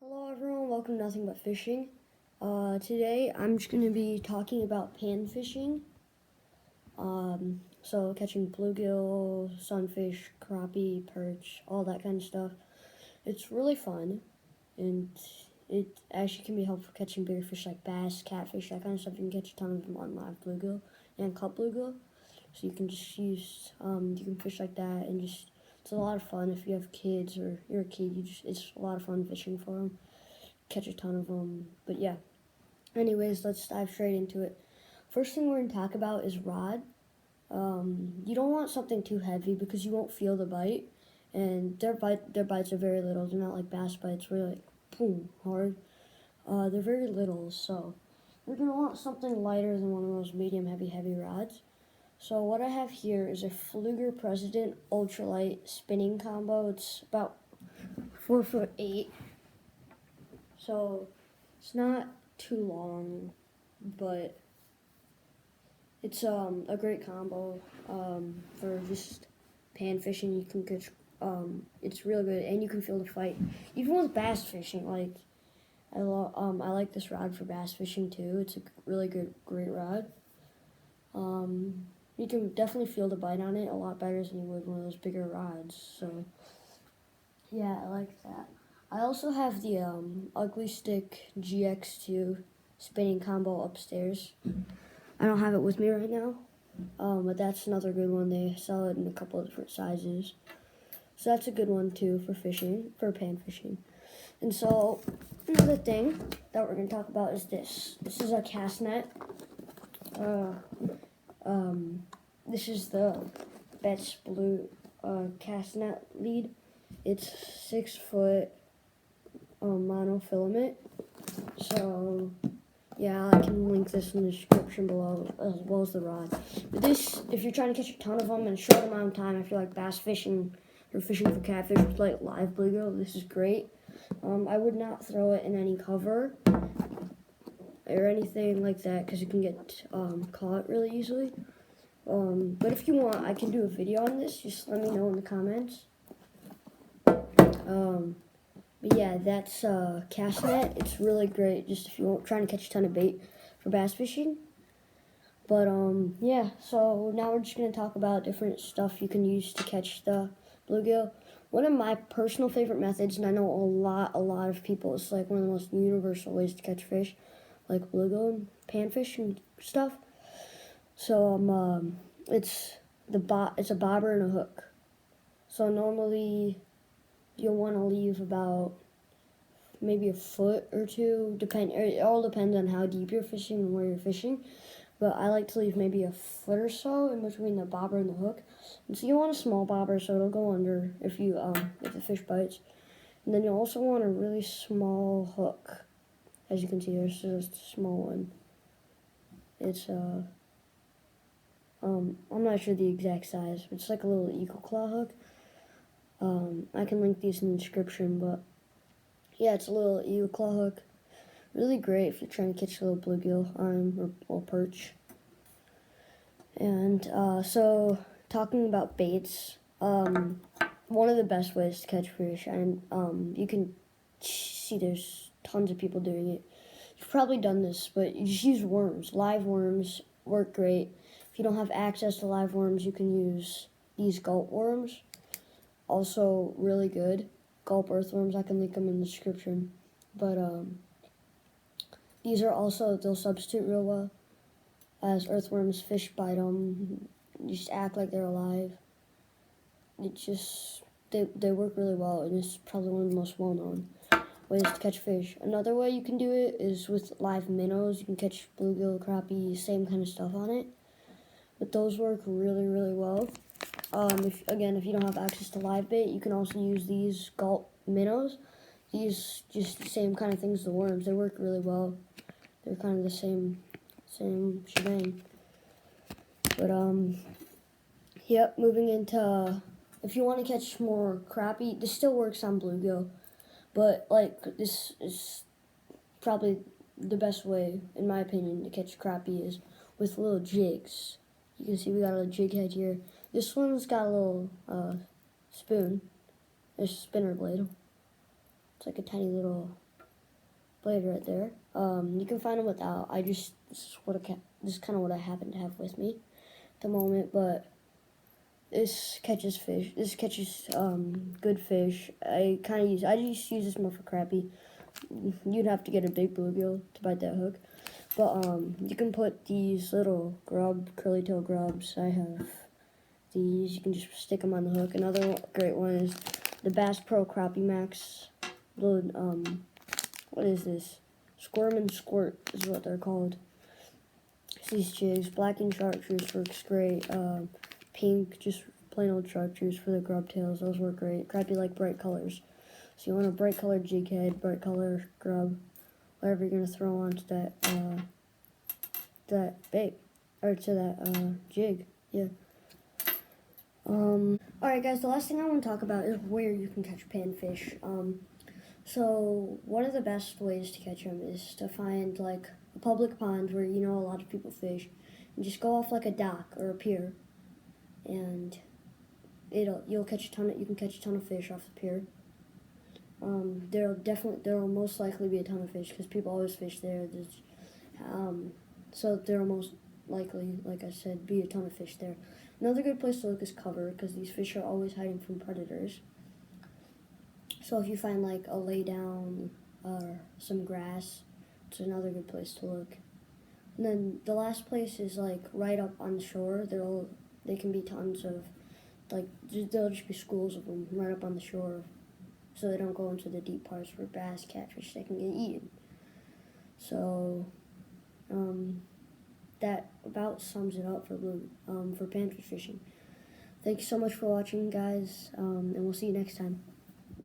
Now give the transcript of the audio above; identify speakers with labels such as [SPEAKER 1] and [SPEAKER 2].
[SPEAKER 1] Hello everyone, welcome to Nothing But Fishing. Today I'm just going to be talking about pan fishing. So catching bluegill, sunfish, crappie, perch, all that kind of stuff. It's really fun, and it actually can be helpful catching bigger fish like bass, catfish, that kind of stuff. You can catch a ton of them on live bluegill and cut bluegill. So you can just use, you can fish like that, and just, it's a lot of fun if you have kids or you're a kid. It's a lot of fun fishing for them. Catch a ton of them. But yeah, anyways, let's dive straight into it. First thing we're going to talk about is rod. You don't want something too heavy because you won't feel the bite, and their bites are very little. They're not like bass bites where like boom hard. They're very little, so you're going to want something lighter than one of those medium heavy rods. So what I have here is a Fluger President ultralight spinning combo. It's about 4'8". So it's not too long, but it's a great combo for just pan fishing. You can catch, it's real good, and you can feel the fight. Even with bass fishing, like I like this rod for bass fishing too. It's a really great rod. You can definitely feel the bite on it a lot better than you would one of those bigger rods. So yeah, I like that. I also have the Ugly Stick GX2 spinning combo upstairs. I don't have it with me right now, but that's another good one. They sell it in a couple of different sizes. So that's a good one too for fishing, for pan fishing. And so another thing that we're going to talk about is this. This is a cast net. This is the Betts Blue cast net lead. It's 6 foot monofilament. So yeah, I can link this in the description below as well as the rod. But this, if you're trying to catch a ton of them in a short amount of time, I feel like bass fishing or fishing for catfish with like live bluegill, this is great. I would not throw it in any cover or anything like that because it can get caught really easily. But if you want, I can do a video on this. Just let me know in the comments. But yeah, that's cast net. It's really great just if you're trying to catch a ton of bait for bass fishing. But yeah, so now we're just going to talk about different stuff you can use to catch the bluegill. One of my personal favorite methods, and I know a lot of people, it's like one of the most universal ways to catch fish, like bluegill and panfish and stuff. So it's a bobber and a hook. So normally you'll want to leave about maybe a foot or two. It all depends on how deep you're fishing and where you're fishing. But I like to leave maybe a foot or so in between the bobber and the hook. And so you want a small bobber so it'll go under if the fish bites. And then you also want a really small hook. As you can see, there's just a small one. It's I'm not sure the exact size, but it's like a little eagle claw hook. I can link these in the description, but yeah, it's a little eagle claw hook. Really great if you're trying to catch a little bluegill or perch. And so talking about baits, one of the best ways to catch fish, and you can see there's tons of people doing it. You've probably done this, but you just use worms. Live worms work great. If you don't have access to live worms, you can use these gulp worms. Also really good. Gulp earthworms, I can link them in the description. But these are also, they'll substitute real well. As earthworms, fish bite them. You just act like they're alive. They work really well, and it's probably one of the most well-known ways to catch fish. Another way you can do it is with live minnows. You can catch bluegill, crappie, same kind of stuff on it. But those work really well. If you don't have access to live bait, you can also use these gulp minnows. These just the same kind of things as the worms. They work really well. They're kind of the same shebang. But yep. Moving into if you want to catch more crappie, this still works on bluegill, but like this is probably the best way, in my opinion, to catch crappie is with little jigs. You can see we got a little jig head here. This one's got a little spoon. There's a spinner blade. It's like a tiny little played right there. You can find them without. This is kind of what I happen to have with me at the moment, but this catches fish. This catches good fish. I just use this more for crappie. You'd have to get a big bluegill to bite that hook. But you can put these little curly tail grubs. I have these. You can just stick them on the hook. Another great one is the Bass Pro Crappie Max. What is this? Squirm and Squirt is what they're called. It's these jigs. Black and chartreuse works great. Pink, just plain old chartreuse for the grub tails. Those work great. Crappie like bright colors. So you want a bright colored jig head, bright color grub, whatever you're gonna throw onto that bait or to that jig. Yeah. Alright guys, the last thing I want to talk about is where you can catch panfish. So one of the best ways to catch them is to find like a public pond where you know a lot of people fish, and just go off like a dock or a pier, and you can catch a ton of fish off the pier. There'll most likely be a ton of fish because people always fish there. So there'll most likely, like I said, be a ton of fish there. Another good place to look is cover because these fish are always hiding from predators. So if you find like a laydown or some grass, it's another good place to look. And then the last place is like right up on the shore. They can be tons of there'll just be schools of them right up on the shore, so they don't go into the deep parts where bass, catfish, they can get eaten. So that about sums it up for panfish fishing. Thank you so much for watching, guys, and we'll see you next time.